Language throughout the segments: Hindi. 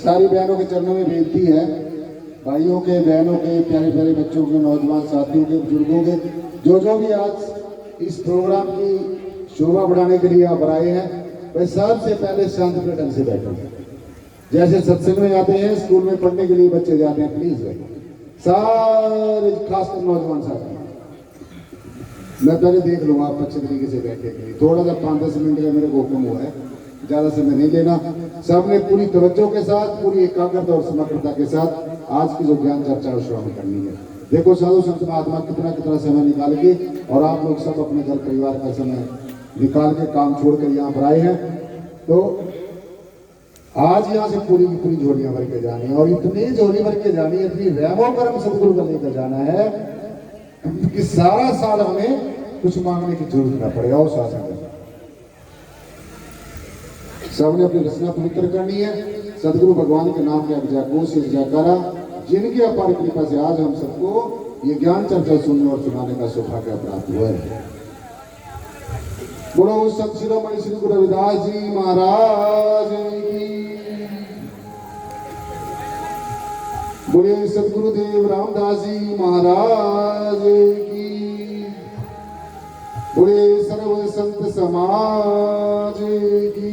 सारी बहनों के चरणों में बेनती है, भाइयों के, बहनों के, प्यारे प्यारे बच्चों के, नौजवान साथियों के, बुजुर्गों के, जो भी आज इस प्रोग्राम की शोभा बढ़ाने के लिए आप आए हैं, वह सबसे पहले शांतिपूर्ण ढंग से बैठे। जैसे सत्संग में आते हैं, स्कूल में पढ़ने के लिए बच्चे जाते हैं, प्लीज बैठो सारे, खासकर नौजवान साथी। मैं पहले देख लूंगा आप अच्छे तरीके से बैठे के लिए, थोड़ा सा 5-10 मिनट का मेरे को हुक्म हुआ है, ज़्यादा समय नहीं लेना। सबने पूरी तवज्जो के साथ, पूरी एकाग्रता और समग्रता के साथ आज की जो ज्ञान चर्चा है श्रवण करनी है। देखो साधु संत महात्मा कितना कितना समय निकाल के, और आप लोग सब अपने घर परिवार का समय निकाल के, काम छोड़ कर यहाँ पर आए हैं, तो आज यहाँ से पूरी की पूरी झोलियां भर के जानी है, और इतनी झोली भर के जानी है, इतनी रैमो कर्म सदगुरु का लेकर जाना है कि सारा साल हमें कुछ मांगने की जरूरत न पड़े। और शासन सबने अपनी रचना पवित्र करनी है, सदगुरु भगवान के नाम के जयघोष जयकारा, जिनकी अपार कृपा से आज हम सबको ये ज्ञान चर्चा सुनने और सुनाने का सौभाग्य प्राप्त हुआ है। बोलो सत शिरोमणि श्री गुरु रविदास जी महाराज की, बोले सदगुरुदेव रामदास जी महाराज की, बोले सर्व संत समाज की।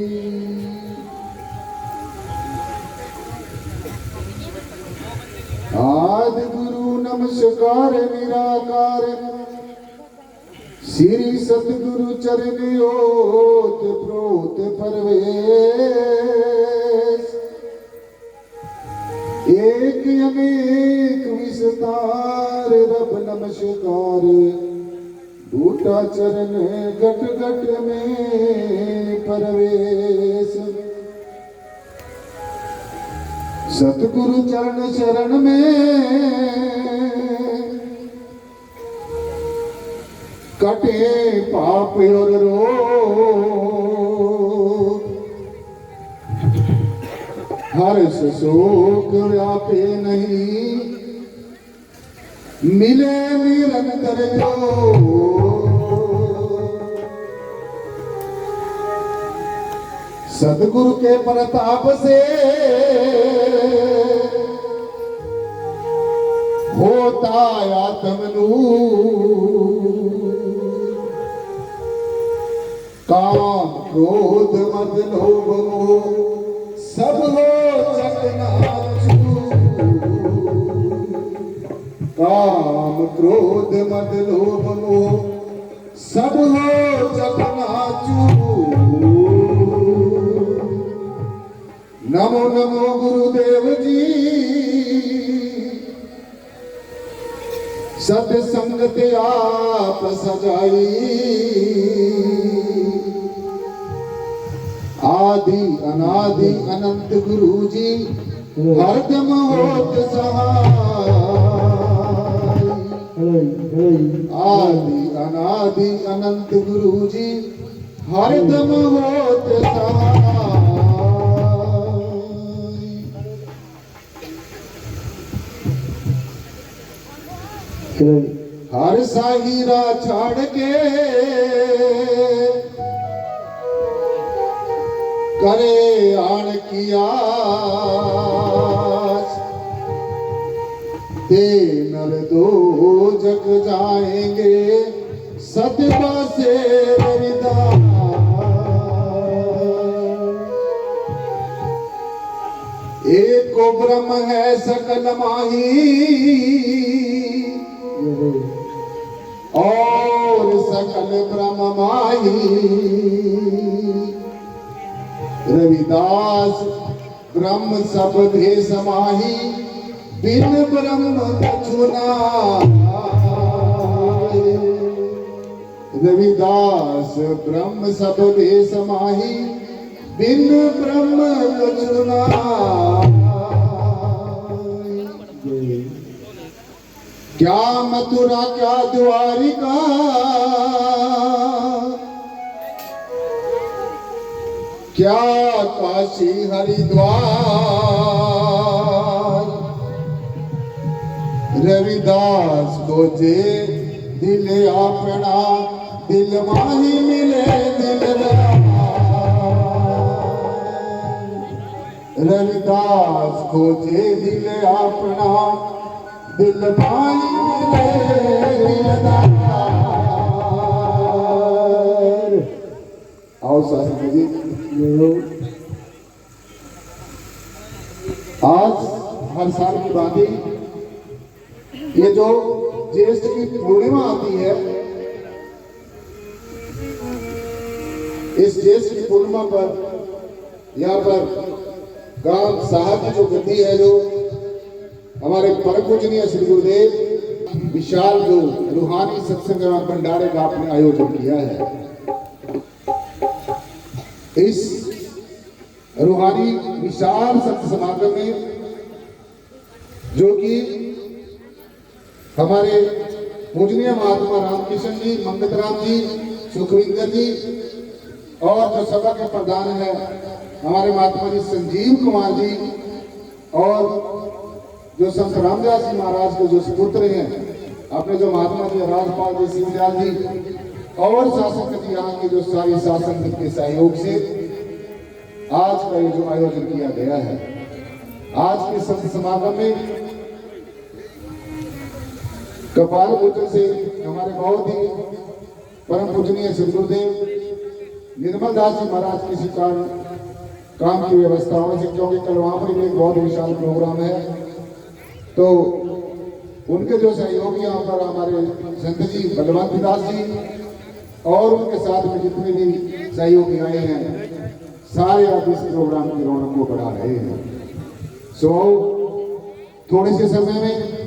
आदि गुरु नमस्कार निराकार, श्री सतगुरु चरण ओत प्रोत परवेश, एक अनेक विस्तार रब नमस्कार, बूटा चरण गट गट में परवेश। सतगुरु चरण शरण में कटे पाप और रोग, हर्ष शोक व्यापे नहीं, मिले निरंतर जो। सदगुरु के प्रताप से होता आत्मनूर, काम क्रोध मद लोभ मोह सब हो चकनाचूर, काम क्रोध मद लोभ मोह सब हो चकनाचूर। नमो नमो गुरुदेव जी, सत्संगत आप सजाई, आदि अनादि अनंत गुरु जी हरदम होत सहाय, आदि अनादि अनंत गुरु जी हरदम होत सहाय। हर साहिरा छाड़ के करे आन किया, ते नर दो जग जाएंगे सतबा से रविदास, एक को ब्रह्म है सकल माही, और सकल ब्रह्म माही। रविदास ब्रह्म सब भे समाही, बिन ब्रह्म कछु नाहि। रविदास ब्रह्म सब भे समाही, बिन ब्रह्म कछु नाहि। क्या मथुरा क्या द्वारिका, क्या काशी हरिद्वार, रविदास को जे दिल अपना, दिल माही मिले दिल रविदास खोजे दिल अपना, दिल भाई मिले दिलदार। आओ शासन जी। आज हर साल की भांति ये जो ज्येष्ठ की पूर्णिमा आती है, इस ज्येष्ठ की पूर्णिमा पर यहाँ पर गांव साहब की जो गद्दी है, जो हमारे परम पूजनीय श्री गुरुदेव विशाल जो रूहानी सत्संग भंडारे का आपने आयोजन किया है, इस रूहानी विशाल सत्य समागम में जो कि हमारे पूजनीय महात्मा रामकिशन जी, मंगत राम जी, सुखविंदर जी और जो सभा के प्रधान है हमारे महात्मा जी संजीव कुमार जी और जो संत रामदास जी महाराज के जो सुपुत्र हैं अपने जो महात्मा जी राजपाल जी, सिंहदयाल जी और शासक जी, यहाँ के जो सारी शासन के सहयोग से आज का ये जो आयोजन किया गया है। आज के संत समागम में कपाल पूजन से हमारे बहुत ही परम पूजनीय श्री गुरुदेव निर्मल दास जी महाराज किसी कारण काम की व्यवस्थाओं से, क्योंकि कल वहां पर भी एक बहुत विशाल प्रोग्राम है, तो उनके जो सहयोगी यहाँ पर हमारे संत जी बलवंत दास जी और उनके साथ में जितने भी सहयोगी आए हैं, सारे आप इस प्रोग्राम की रौनक को बढ़ा रहे हैं। सो थोड़े से समय में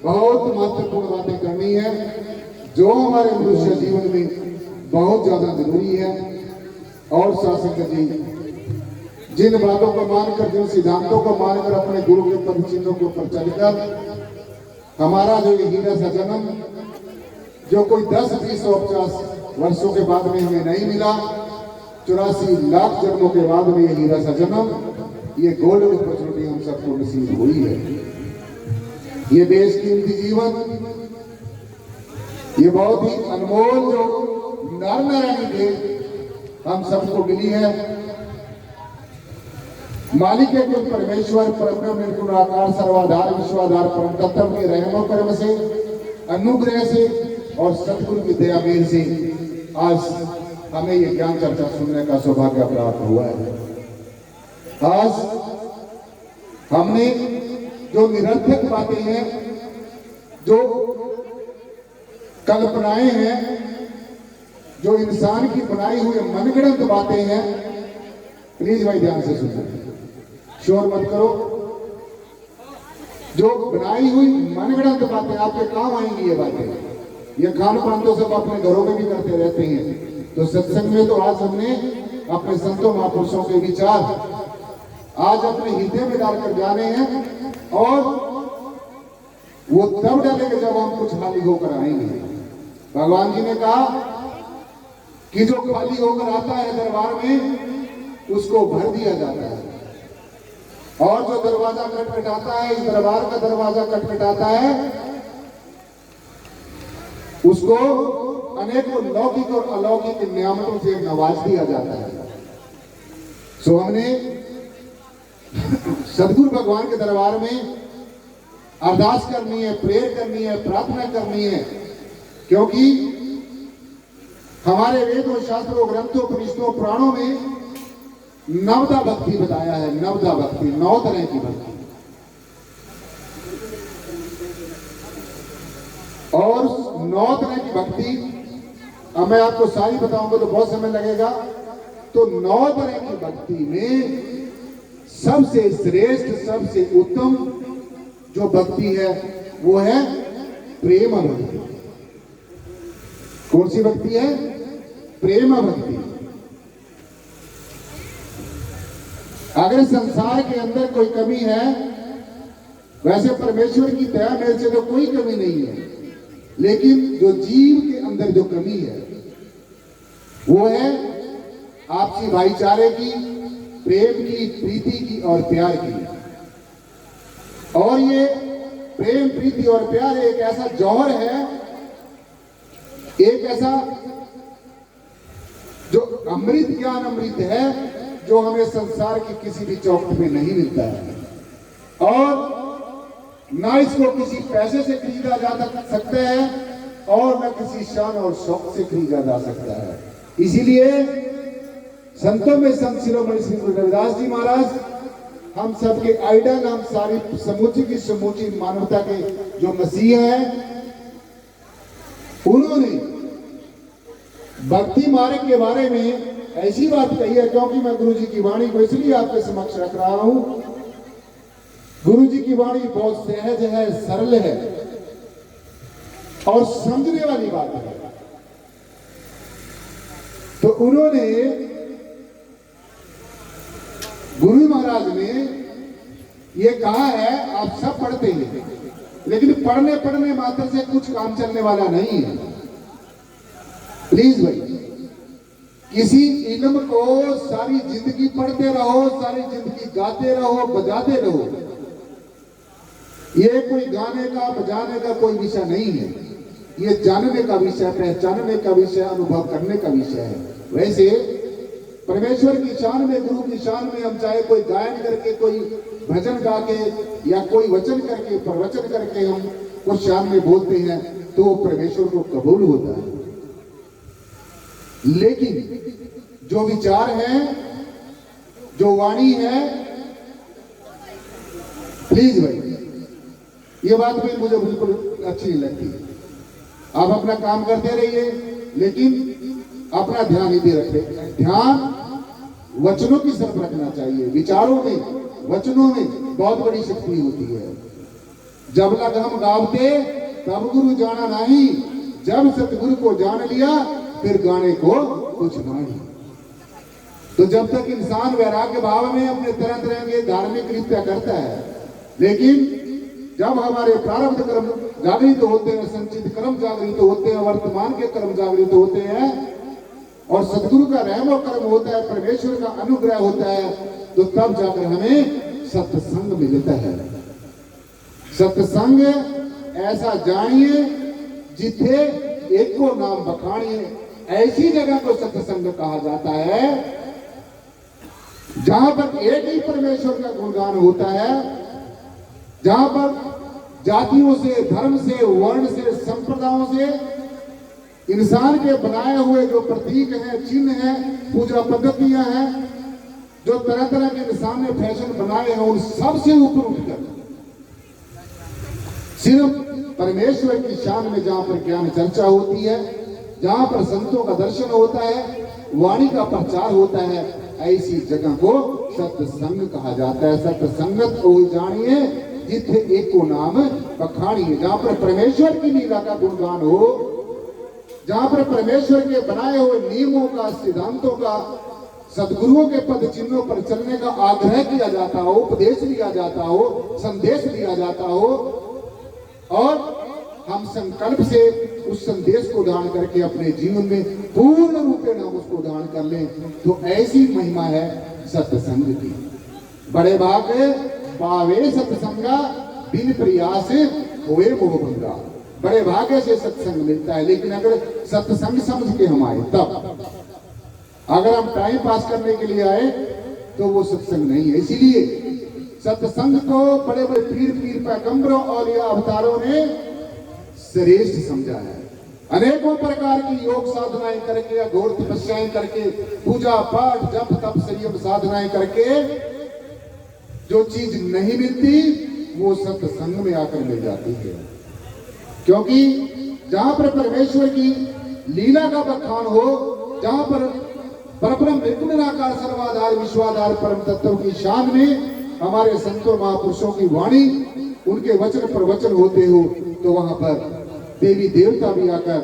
बहुत महत्वपूर्ण बातें करनी है जो हमारे मनुष्य जीवन में बहुत ज्यादा जरूरी है। और शासक जी जिन बातों को मानकर, जिन सिद्धांतों को मानकर अपने गुरु के पद चिन्हों के ऊपर चलकर हमारा जो ये हीरा सा जन्म, जो कोई 10, 20 और 50 वर्षों के बाद में हमें नहीं मिला, 84 लाख जन्मों के बाद में ये हीरा सा जन्म, ये गोल्डन अपॉर्चुनिटी हम सबको नसीब हुई है। ये बेशकीमती जीवन, ये बहुत ही अनमोल जो नर नारायणी थे हम सबको मिली है। मालिक के कुल परमेश्वर परब्रह्म निर्गुण आकार सर्वाधार विश्वाधार परम तत्व के रहमो कर्म से, अनुग्रह से और सतगुरु की दया मेल से आज हमें ये ज्ञान चर्चा सुनने का सौभाग्य प्राप्त हुआ है। आज हमने जो निरर्थक बातें हैं, जो कल्पनाएं हैं, जो इंसान की बनाई हुई मनगढ़ंत बातें हैं, प्लीज भाई ध्यान से सुनिए, शोर मत करो। जो बनाई हुई मनगढ़ंत बातें आपके काम आएंगी, ये बातें, ये खान पान तो सब अपने घरों में भी करते रहते हैं, तो सत्संग में तो आज हमने अपने संतों महापुरुषों के विचार आज अपने हृदय में डालकर जाने हैं, और वो तब डालेंगे जब हम कुछ खाली होकर आएंगे। भगवान जी ने कहा कि जो खाली होकर आता है दरबार में, उसको भर दिया जाता है, और जो दरवाजा खटखटाता है, इस दरबार का दरवाजा खटखटाता है, उसको अनेकों लौकिक और अलौकिक नियामतों से नवाज दिया जाता है। सो हमने सदगुरु भगवान के दरबार में अरदास करनी है, प्रेयर करनी है, प्रार्थना करनी है, क्योंकि हमारे वेदों, शास्त्रों, ग्रंथों, उपनिषदों, पुराणों में नवदा भक्ति बताया है। नवदा भक्ति, 9 तरह की भक्ति, और 9 तरह की भक्ति अब मैं आपको सारी बताऊंगा तो बहुत समय लगेगा। तो 9 तरह की भक्ति में सबसे श्रेष्ठ, सबसे उत्तम जो भक्ति है वो है प्रेम भक्ति। कौन सी भक्ति है? प्रेम भक्ति। अगर संसार के अंदर कोई कमी है, वैसे परमेश्वर की दया मेल से तो कोई कमी नहीं है, लेकिन जो जीव के अंदर जो कमी है वो है आपसी भाईचारे की, प्रेम की, प्रीति की और प्यार की। और ये प्रेम, प्रीति और प्यार एक ऐसा जौहर है, एक ऐसा जो अमृत ज्ञान अमृत है, जो हमें संसार की किसी भी चौखट में नहीं मिलता है, और ना इसको किसी पैसे से खरीदा जा सकता है और न किसी शान और शौक से खरीदा जा सकता है। इसीलिए संतों में संत शिरोमणि श्री गुरु रविदास जी महाराज हम सबके आइडल, हम सारी समूची की समूची मानवता के जो मसीहा हैं, उन्होंने भक्ति मार्ग के बारे में ऐसी बात कही है, क्योंकि मैं गुरु जी की वाणी को इसलिए आपके समक्ष रख रहा हूं। गुरु जी की वाणी बहुत सहज है, सरल है और समझने वाली बात है। तो उन्होंने, गुरु महाराज ने ये कहा है, आप सब पढ़ते हैं, लेकिन पढ़ने पढ़ने मात्र से कुछ काम चलने वाला नहीं है। प्लीज भाई, किसी इल्म को सारी जिंदगी पढ़ते रहो, सारी जिंदगी गाते रहो, बजाते रहो, ये कोई गाने का बजाने का कोई विषय नहीं है। ये जानने का विषय, पहचानने का विषय, अनुभव करने का विषय है। वैसे परमेश्वर की शान में, गुरु की शान में हम चाहे कोई गायन करके, कोई भजन गा के, या कोई वचन करके, प्रवचन करके हम कुछ शान में बोलते हैं, तो वो परमेश्वर को कबूल होता है। लेकिन जो विचार है, जो वाणी है, प्लीज भाई, ये बात भी मुझे बिल्कुल अच्छी नहीं लगती। आप अपना काम करते रहिए, लेकिन अपना ध्यान इधर रखिए। ध्यान वचनों की तरफ रखना चाहिए। विचारों में, वचनों में बहुत बड़ी शक्ति होती है। जब लग हम गावते तब गुरु जाना नहीं, जब सतगुरु को जान लिया फिर गाने को कुछ नहीं। तो जब तक इंसान वैराग्य भाव में अपने तरह तरह के धार्मिक कृत्य करता है, लेकिन जब हमारे प्रारब्ध कर्म जागृत होते हैं, संचित कर्म जागृत होते हैं, वर्तमान के कर्म जागृत होते हैं, और सदगुरु का रहम और कर्म होता है, परमेश्वर का अनुग्रह होता है, तो तब जाकर हमें सत्संग मिलता है। सत्संग ऐसा जानिए जिथे एक को नाम बखानिए। ऐसी जगह को सत्संग कहा जाता है जहां पर एक ही परमेश्वर का गुणगान होता है, जहां पर जातियों से, धर्म से, वर्ण से, संप्रदायों से, इंसान के बनाए हुए जो प्रतीक हैं, चिन्ह हैं, पूजा पद्धतियां हैं, जो तरह तरह के इंसान ने फैशन बनाए हैं, उन सबसे ऊपर उठकर सिर्फ परमेश्वर की शान में जहां पर ज्ञान चर्चा होती है, जहां पर संतों का दर्शन होता है, वाणी का प्रचार होता है, ऐसी जगह को सत्संग कहा जाता है। सत्संगत को जानिए जिथे एक को नाम बखानिए। जहां पर परमेश्वर की लीला का गुणगान हो, जहां पर परमेश्वर के बनाए हुए नियमों का, सिद्धांतों का, सदगुरुओं के पद चिन्हों पर चलने का आग्रह किया जाता हो, उपदेश दिया जाता हो, संदेश दिया जाता हो, और हम संकल्प से उस संदेश को धारण करके अपने जीवन में पूर्ण रूपेण हम उसको धारण कर लें, तो ऐसी महिमा है सत्संग की। बड़े भाग पावे सत्संगा, बिन प्रयास होए मोह भंगा। बड़े भाग्य से सत्संग मिलता है, लेकिन अगर सत्संग समझ के हम आए तब। अगर हम टाइम पास करने के लिए आए तो वो सत्संग नहीं है। इसीलिए सत्संग को बड़े बड़े पीर पैगंबरों और या अवतारों ने श्रेष्ठ समझा है। अनेकों प्रकार की योग साधनाएं करके या घोर तपस्याएं करके, पूजा पाठ जप तप संयम साधनाएं करके जो चीज नहीं मिलती, वो सत्संग में आकर मिल जाती है। क्योंकि जहां पर परमेश्वर की लीला का बखान हो, जहां पर परब्रह्म निर्गुण निराकार सर्वाधार विश्वाधार परम तत्व की शान में हमारे संतों महापुरुषों की वाणी, उनके वचन प्रवचन होते हो, तो वहां पर देवी देवता भी आकर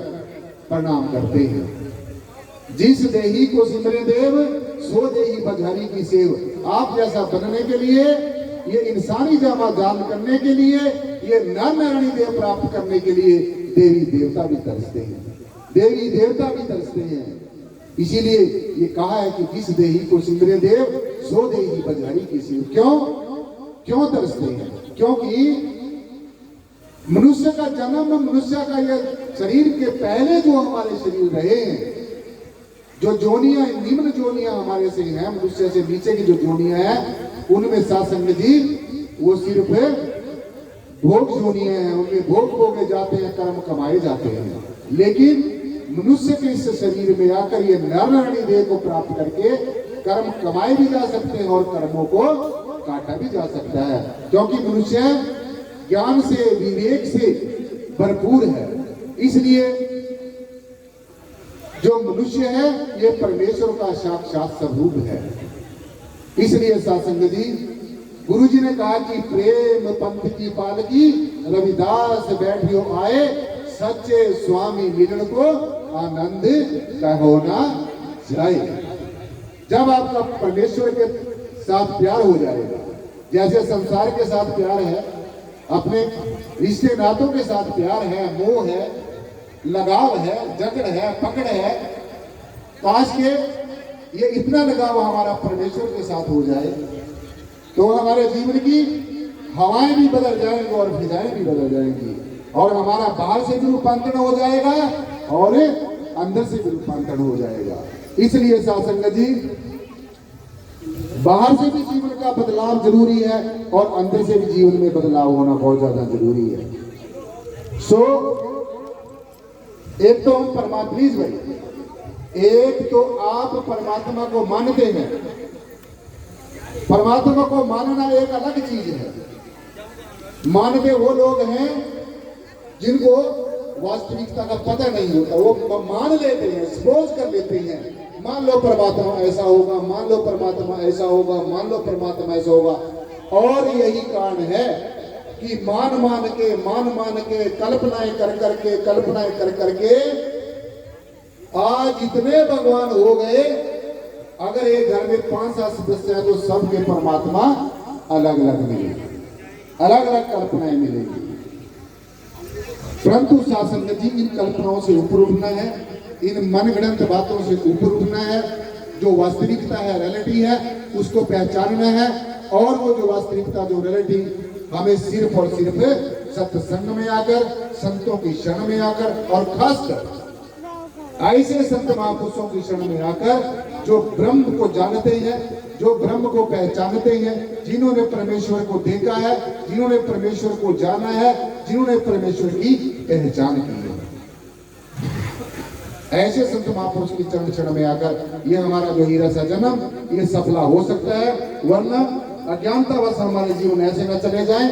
प्रणाम करते हैं। जिस देही को सिमरे देव, सो देही बघारी की सेव। आप जैसा बनने के लिए, ये इंसानी जामा दान करने के लिए, ये नर नारायणी देव प्राप्त करने के लिए देवी देवता भी तरसते हैं, देवी देवता भी तरसते हैं। इसीलिए ये कहा है कि जिस देही को सिमरे देव, सो देही बघारी की सेव। क्यों तरसते हैं? क्योंकि मनुष्य का जन्म, मनुष्य का यह शरीर के पहले जो हमारे शरीर रहे हैं, जो जोनियां, निम्न जोनियां हमारे से हैं, मनुष्य से नीचे की जो जोनियां हैं, उनमें सासंग जी वो सिर्फ भोग जोनियां हैं, उनमें भोग भोगे जाते हैं, कर्म कमाए जाते हैं। लेकिन मनुष्य के इस शरीर में आकर ये नरनारी देह को प्राप्त करके कर्म कमाए भी जा सकते हैं और कर्मों को काटा भी जा सकता है, क्योंकि मनुष्य ज्ञान से, विवेक से भरपूर है। इसलिए जो मनुष्य है ये परमेश्वर का साक्षात स्वरूप है। इसलिए सासंग जी, गुरु जी ने कहा कि प्रेम पंथ की पालकी, रविदास बैठियो आए, सच्चे स्वामी मिलन को आनंद कहो ना जाए। जब आपका परमेश्वर के साथ प्यार हो जाएगा, जैसे संसार के साथ प्यार है, अपने रिश्ते नातों के साथ प्यार है, मोह है, लगाव है, जकड़ है, पकड़ है, काश के ये इतना लगाव हमारा परमेश्वर के साथ हो जाए तो हमारे जीवन की हवाएं भी बदल जाएंगी और फिजाएं भी बदल जाएंगी, और हमारा बाहर से भी रूपांतरण हो जाएगा और अंदर से भी रूपांतरण हो जाएगा। इसलिए सासंग जी, बाहर से भी जीवन का बदलाव जरूरी है और अंदर से भी जीवन में बदलाव होना बहुत ज्यादा जरूरी है। एक तो हम परमात्मा, प्लीज भाई, एक तो आप परमात्मा को मानते हैं, परमात्मा को मानना एक अलग चीज है। मानते वो लोग हैं जिनको वास्तविकता का पता नहीं होता, वो मान लेते हैं, सपोज कर लेते हैं, मान लो परमात्मा ऐसा होगा, मान लो परमात्मा ऐसा होगा, मान लो परमात्मा ऐसा होगा। और यही कारण है कि मान मान के कल्पनाएं कर करके आज इतने भगवान हो गए। अगर एक घर में 5-7 सदस्य हैं तो सबके परमात्मा अलग अलग मिलेंगे, अलग अलग कल्पनाएं मिलेंगी। परंतु सासंग जी, इन कल्पनाओं से ऊपर उठना है, इन मनगढ़ंत बातों से ऊपर उठना है। जो वास्तविकता है, रियलिटी है, उसको पहचानना है। और वो जो वास्तविकता, जो रियलिटी, हमें सिर्फ और सिर्फ सत्संग में आकर, संतों की शरण में आकर, और खासकर ऐसे संत महापुरुषों की शरण में आकर जो ब्रह्म को जानते हैं, जो ब्रह्म को पहचानते हैं, जिन्होंने परमेश्वर को देखा है, जिन्होंने परमेश्वर को जाना है, जिन्होंने परमेश्वर की पहचान की है, ऐसे संत महापुरुष की चरण शरण में आकर ये हमारा जो हीरा सा जन्म ये सफला हो सकता है। वरना अज्ञानतावश हमारे जीवन ऐसे न चले जाएं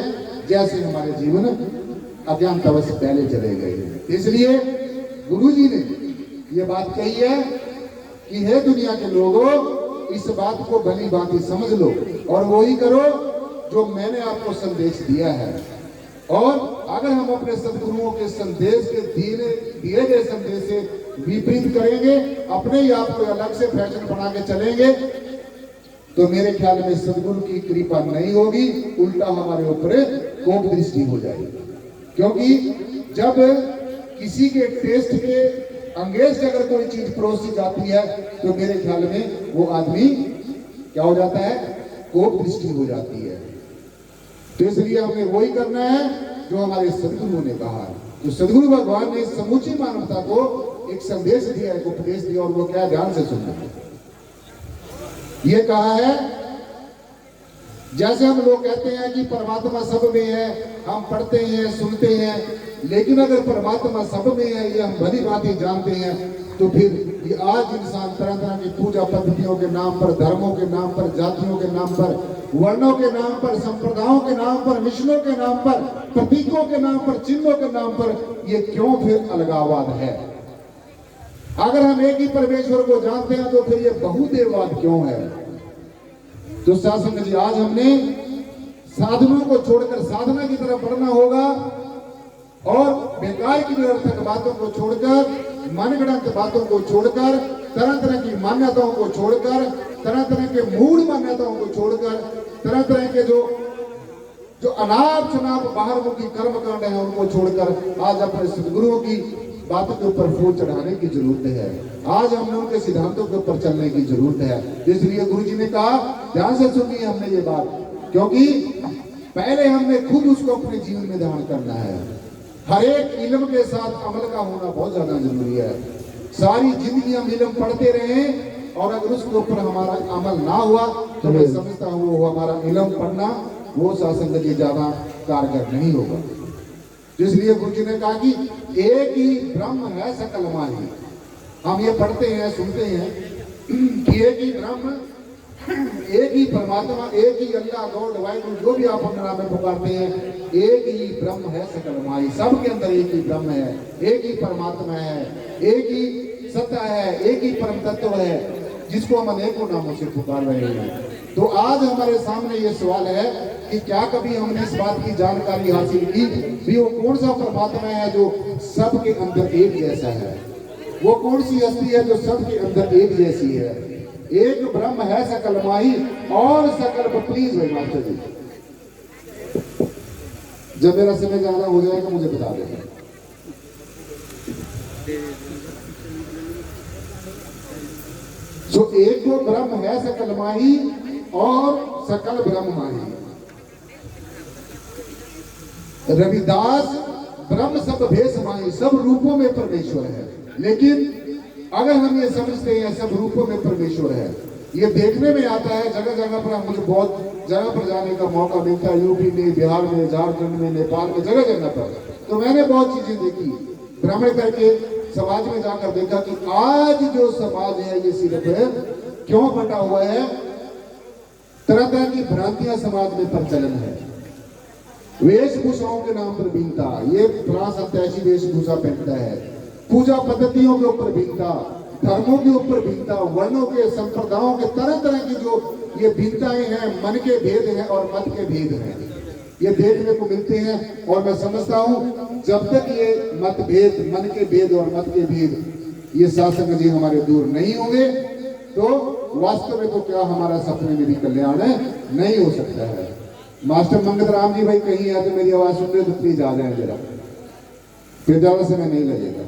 जैसे हमारे जीवन अज्ञानतावश पहले चले गए। इसलिए गुरु जी ने ये बात कही है कि हे दुनिया के लोगों, इस बात को भली भांति समझ लो और वही करो जो मैंने आपको संदेश दिया है। और अगर हम अपने सदगुरुओं के संदेश के दिए गए संदेश से विपरीत करेंगे, अपने ही आप को अलग से फैशन बना के चलेंगे, तो मेरे ख्याल में सदगुरु की कृपा नहीं होगी, उल्टा हमारे ऊपर कोप दृष्टि हो जाएगी। क्योंकि जब किसी के टेस्ट के अंगेज अगर कोई चीज परोसी जाती है तो मेरे ख्याल में वो आदमी क्या हो जाता है, कोप दृष्टि हो जाती है। तो इसलिए हमें वही करना है जो हमारे सदगुरु ने कहा है। तो सदगुरु भगवान ने समूची मानवता को एक संदेश दिया, एक उपदेश दिया, और वो क्या, ध्यान से सुनना है। ये कहा है, जैसे हम लोग कहते हैं कि परमात्मा सब में है, हम पढ़ते हैं, सुनते हैं, लेकिन अगर परमात्मा सब में है ये हम भली भांति जानते हैं, तो फिर ये आज इंसान तरह तरह की पूजा पद्धतियों के नाम पर, धर्मों के नाम पर, जातियों के नाम पर, वर्णों के नाम पर, संप्रदायों के नाम पर, मिशनों के नाम पर, प्रतीकों के नाम पर, चिन्हों के नाम पर ये क्यों फिर अलगाववाद है? अगर हम एक ही परमेश्वर को जानते हैं तो फिर ये बहुदेववाद क्यों है? तो शासन जी, आज हमने साधनों को छोड़कर साधना की तरफ बढ़ना होगा और बेकार की निरर्थक बातों को छोड़कर, मनगढ़ंत बातों को छोड़कर, तरह तरह की मान्यताओं को छोड़कर, तरह तरह के मूढ़ मान्यताओं को छोड़कर, तरह तरह के जो अनाप शनाप बाहरमुखी कर्मकांड है उनको छोड़कर आज अपने सदगुरुओं की बातों के ऊपर फूल चढ़ाने की जरूरत है। आज हमने उनके सिद्धांतों के ऊपर चलने की जरूरत है। इसलिए गुरु जी ने कहा, ध्यान से सुनिए हमने ये बात, क्योंकि पहले हमने खुद उसको अपने जीवन में ध्यान करना है। हर एक इल्म के साथ अमल का होना बहुत ज्यादा जरूरी है। सारी जिंदगी हम इल्म पढ़ते रहे और अगर उसके ऊपर हमारा अमल ना हुआ तो मैं समझता हूँ वो हमारा इल्म पढ़ना वो शासन के लिए ज्यादा कारगर नहीं होगा। इसलिए गुरु जी ने कहा कि एक ही ब्रह्म है सकल माही। हम ये पढ़ते हैं सुनते हैं कि एक ही ब्रह्म, एक ही परमात्मा, एक ही अल्लाह गॉड वाहिगुरु जो भी आप अपने नाम में पुकारते हैं, एक ही ब्रह्म है सकल माही। सबके अंदर एक ही ब्रह्म है, एक ही परमात्मा है, एक ही सत्ता है, एक ही परम तत्व है जिसको हम अनेकों नामों से पुकार रहे हैं। तो आज हमारे सामने ये सवाल है कि क्या कभी हमने इस बात की जानकारी हासिल की भी वो कौन सा परमात्मा है जो सबके अंदर एक जैसा है? वो कौन सी हस्ती है जो सबके अंदर एक जैसी है? एक ब्रह्म है सकल माही और सकल। प्लीज भाई मास्टर जी, जब मेरा समय ज्यादा हो जाएगा मुझे बता देना। तो एक वो ब्रह्म है सकल माही और सकल ब्रह्म माही। रविदास ब्रह्म सब भेष माही, सब रूपों में परमेश्वर है। लेकिन अगर हम ये समझते हैं सब रूपों में परमेश्वर है, ये देखने में आता है जगह जगह पर। मुझे बहुत जगह पर जाने का मौका मिलता है, यूपी में, बिहार में, झारखंड में, नेपाल में, जगह जगह पर। तो मैंने बहुत चीजें देखी, भ्रमण करके समाज में जाकर देखा कि आज जो समाज है ये सिर्फ क्यों बटा हुआ है? तरह तरह की भ्रांतियां समाज में प्रचलन है। वेशभूषाओं के नाम पर भिन्नता, ये प्रांत ऐसी वेशभूषा पहनता है। पूजा पद्धतियों के ऊपर भिन्नता, धर्मों के ऊपर भिन्नता, वर्णों के, संप्रदायों के, तरह तरह की जो ये भिन्नताएं हैं, मन के भेद हैं और मत के भेद हैं, ये देखने को मिलते हैं। और मैं समझता हूं जब तक ये मतभेद, मन के भेद और मत के भेद ये शासन जी हमारे दूर नहीं होंगे तो वास्तव में तो क्या हमारा सपने में भी कल्याण नहीं हो सकता है। मास्टर मंगत राम जी भाई कहीं है तो मेरी आवाज सुन रहे तो प्लीज आ जाए जरा, फिर ज्यादा समय नहीं लगेगा।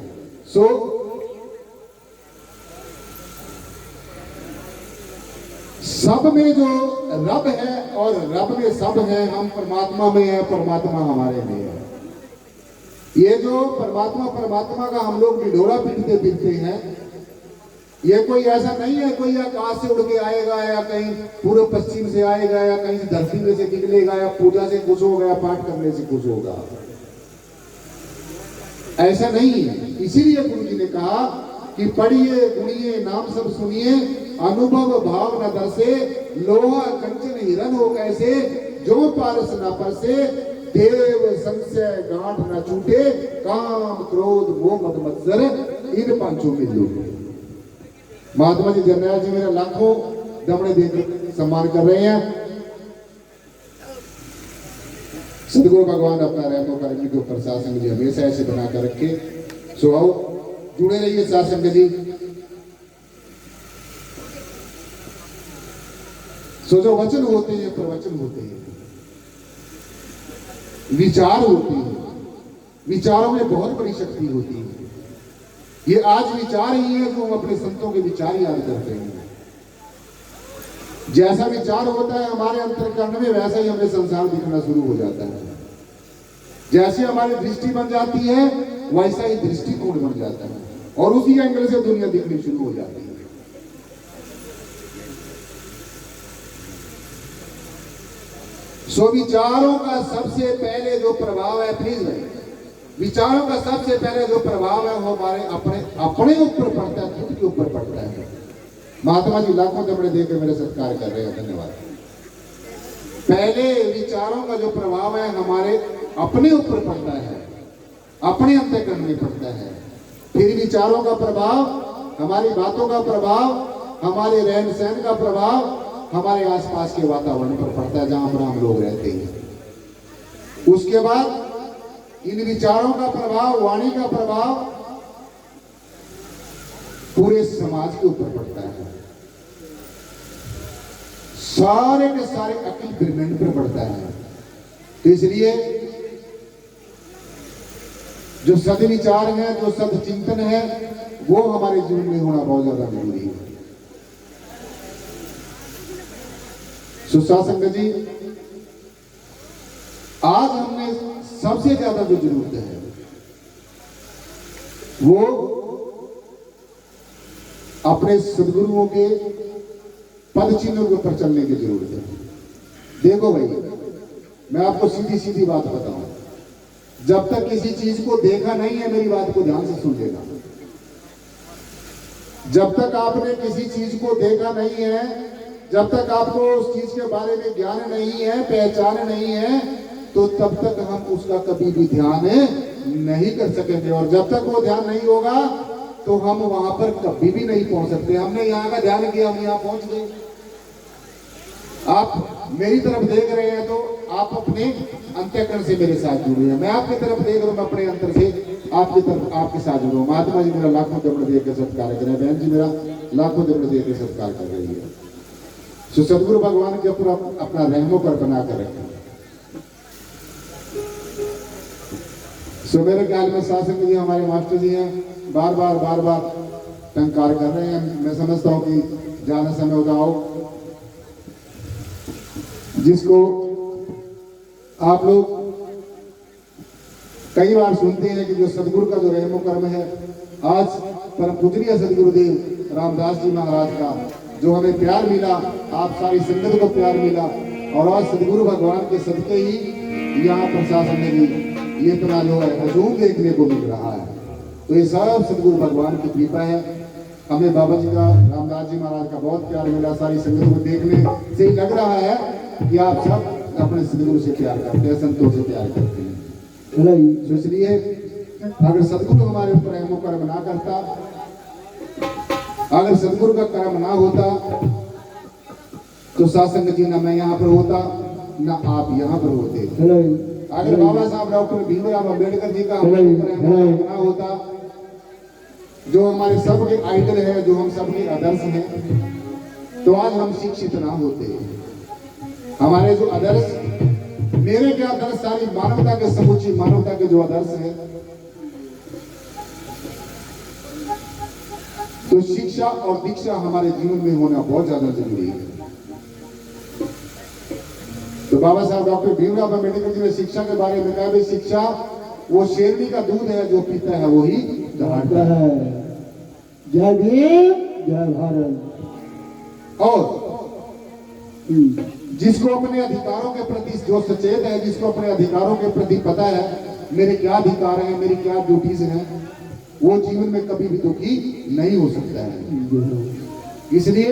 सब में जो रब है और रब में सब है, हम परमात्मा में है, परमात्मा हमारे में है। ये जो परमात्मा का हम लोग ढिढोरा पीटते हैं, ये कोई ऐसा नहीं है कोई आकाश से उड़ के आएगा या कहीं पूर्व पश्चिम से आएगा या कहीं धरती में से निकलेगा या पूजा से खुश होगा या पाठ करने से खुश होगा, ऐसा नहीं है। इसीलिए गुरु जी ने कहा कि पढ़िए गुणिए नाम सब सुनिए, अनुभव भाव न दर्शे, लोहा कंचन हिरन हो कैसे, जो पारस न परसे, देव संशय गांठ न छूटे, काम क्रोध मोह मद मत्सर इन पांचों में लो। महात्मा जी जरनैल जी मेरा लाखों दमड़े देकर सम्मान कर रहे हैं। सदगुरु भगवान अपना रहमो करने के ऊपर शासन जी हमेशा ऐसे बनाकर रखे। सो आओ जुड़े रहिए शासन जी। सो जो वचन होते हैं, प्रवचन होते हैं, विचार होते हैं, विचारों में बहुत बड़ी शक्ति होती है। ये आज विचार ही है जो हम अपने संतों के विचार याद करते हैं। जैसा विचार होता है हमारे अंतर्करण में, वैसा ही हमें संसार दिखना शुरू हो जाता है। जैसे हमारी दृष्टि बन जाती है वैसा ही दृष्टिकोण बन जाता है और उसी एंगल से दुनिया दिखनी शुरू हो जाती है। सो विचारों का सबसे पहले जो प्रभाव है, प्लीज भाई, विचारों का सबसे पहले जो प्रभाव है वो हमारे अपने ऊपर पड़ता है, खुद के ऊपर पड़ता है। महात्मा जी लाखों दमड़े देकर मेरे सत्कार कर रहे हैं, धन्यवाद। पहले विचारों का जो प्रभाव है हमारे अपने ऊपर पड़ता है, अपने अंतःकरण में पड़ता है। फिर विचारों का प्रभाव, हमारी बातों का प्रभाव, हमारे रहन सहन का प्रभाव हमारे आसपास के वातावरण पर पड़ता है जहां पर हम लोग रहते हैं। उसके बाद इन विचारों का प्रभाव, वाणी का प्रभाव पूरे समाज के ऊपर पड़ता है, सारे के सारे अखिल ब्रह्मांड पर पड़ता है। तो इसलिए जो सद्विचार है, जो सदचिंतन है, वो हमारे जीवन में होना बहुत ज्यादा जरूरी है। सुशासन जी, आज हमने सबसे ज्यादा जो जरूरत है वो अपने सदगुरुओं के पद चिन्हों के ऊपर चलने की जरूरत है। देखो भाई, मैं आपको सीधी सीधी बात बताऊं, जब तक किसी चीज को देखा नहीं है, मेरी बात को ध्यान से सुन लेना, जब तक आपने किसी चीज को देखा नहीं है, जब तक आपको उस चीज के बारे में ज्ञान नहीं है, पहचान नहीं है, तो तब तक हम उसका कभी भी ध्यान नहीं कर सकेंगे। और जब तक वो ध्यान नहीं होगा तो हम वहां पर कभी भी नहीं पहुंच सकते। हमने यहाँ का ध्यान किया, हम यहाँ पहुंच गए। आप मेरी तरफ देख रहे हैं तो आप अपने अंतःकरण से मेरे साथ जुड़े हैं, मैं आपकी तरफ देख रहा हूं, मैं अपने अंतर से आपकी तरफ आपके साथ जुड़ा हूं। महात्मा जी मेरा लाखों दंड दे के सत्कार कर रहे हैं, बहन जी मेरा लाखों दंड दे के सत्कार कर रही है। सो सदगुरु भगवान के ऊपर अपना रहमो पर बना कर रखें। सो मेरे ख्याल में शासन जी हमारे मास्टर जी हैं, बार बार टंकार कर रहे हैं। मैं समझता हूं कि ज्यादा समय होगा आओ, जिसको आप लोग कई बार सुनते हैं कि जो सदगुरु का जो रहमो कर्म है, आज परम पूजनीय सदगुरुदेव रामदास जी महाराज का जो हमें प्यार मिला, आप सारी संगत को प्यार मिला, और आज सदगुरु भगवान के सदके ही यहाँ प्रशासन में भी ये इतना जो है हजूम देखने को मिल रहा है। तो ये सब सदगुरु भगवान की कृपा है। हमें बाबा जी का, रामदास जी महाराज का बहुत प्यार मिला। सारी संगत को देखने से ही लग रहा है कि आप सब अपने सदगुरु से प्यार करते हैं, संतों से प्यार करते हैं। तो इसलिए अगर सदगुरु हमारे ऊपर रहमो कर्म ना करता, अगर सदगुरु का कर्म ना होता, तो सासंग जी ना मैं यहाँ पर होता, ना आप यहाँ पर होते। अगर बाबा साहब डॉक्टर भीमराव अम्बेडकर जी का ना होता, जो हमारे सबके आइडल है, जो हम सबके आदर्श हैं, तो आज हम शिक्षित ना होते। हमारे जो आदर्श, मेरे क्या आदर्श, सारी मानवता के, समूची मानवता के जो आदर्श है, तो शिक्षा और दीक्षा हमारे जीवन में होना बहुत ज्यादा जरूरी है। तो बाबा साहब डॉक्टर भीमराव अम्बेडकर जी ने शिक्षा के बारे में कहा, भाई शिक्षा वो शेरनी का दूध है, जो पीता है वही दहाड़ता है। जय भीम, जय भारत। और जिसको अपने अधिकारों के प्रति जो सचेत है, जिसको अपने अधिकारों के प्रति पता है मेरे क्या अधिकार हैं, मेरी क्या ड्यूटीज हैं, वो जीवन में कभी भी दुखी नहीं हो सकता है। इसलिए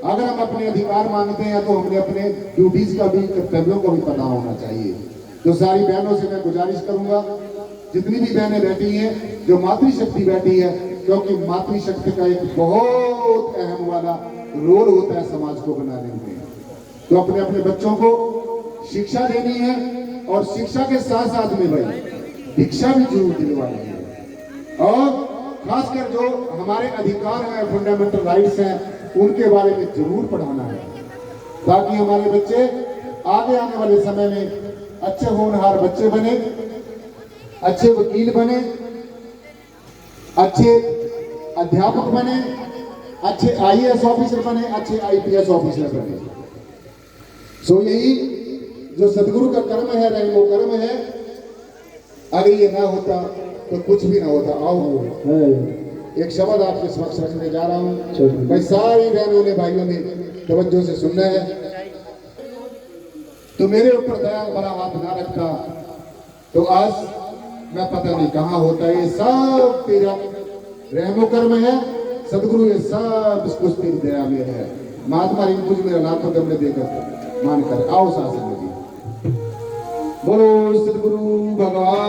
अगर हम अपने अधिकार मांगते हैं तो हमें अपने ड्यूटीज का भी, कर्तव्यों को भी पता होना चाहिए। तो सारी बहनों से मैं गुजारिश करूंगा, जितनी भी बहनें बैठी हैं, जो मातृशक्ति बैठी है, क्योंकि मातृशक्ति का एक बहुत अहम वाला रोल होता है समाज को बनाने में। तो अपने अपने बच्चों को शिक्षा देनी है, और शिक्षा के साथ साथ में भाई भिक्षा भी जरूर दिलवानी है। और खासकर जो हमारे अधिकार हैं, फंडामेंटल राइट्स हैं, उनके बारे में जरूर पढ़ाना है, ताकि हमारे बच्चे आगे आने वाले समय में अच्छे होनहार बच्चे बने, अच्छे वकील बने, अच्छे अध्यापक बने, अच्छे आईएएस ऑफिसर बने, अच्छे आईपीएस ऑफिसर बने। सो यही जो सदगुरु का कर्म है, रहमो कर्म है, अगर ये ना होता तो कुछ भी ना होता। आओ एक शब्द आपके समक्ष रखने जा रहा हूँ, भाई सारी बहनों ने, भाइयों ने तवज्जो से सुनना है। तो मेरे ऊपर दया भरा हाथ ना रखता तो आज मैं पता नहीं कहाँ होता। ये सब तेरा रहमो कर्म है सदगुरु, ये सब कुछ तेरी दया में है। महात्मा जी कुछ मेरा लाखों दंड देकर मान कर आओ शासन में। बोलो सदगुरु भगवान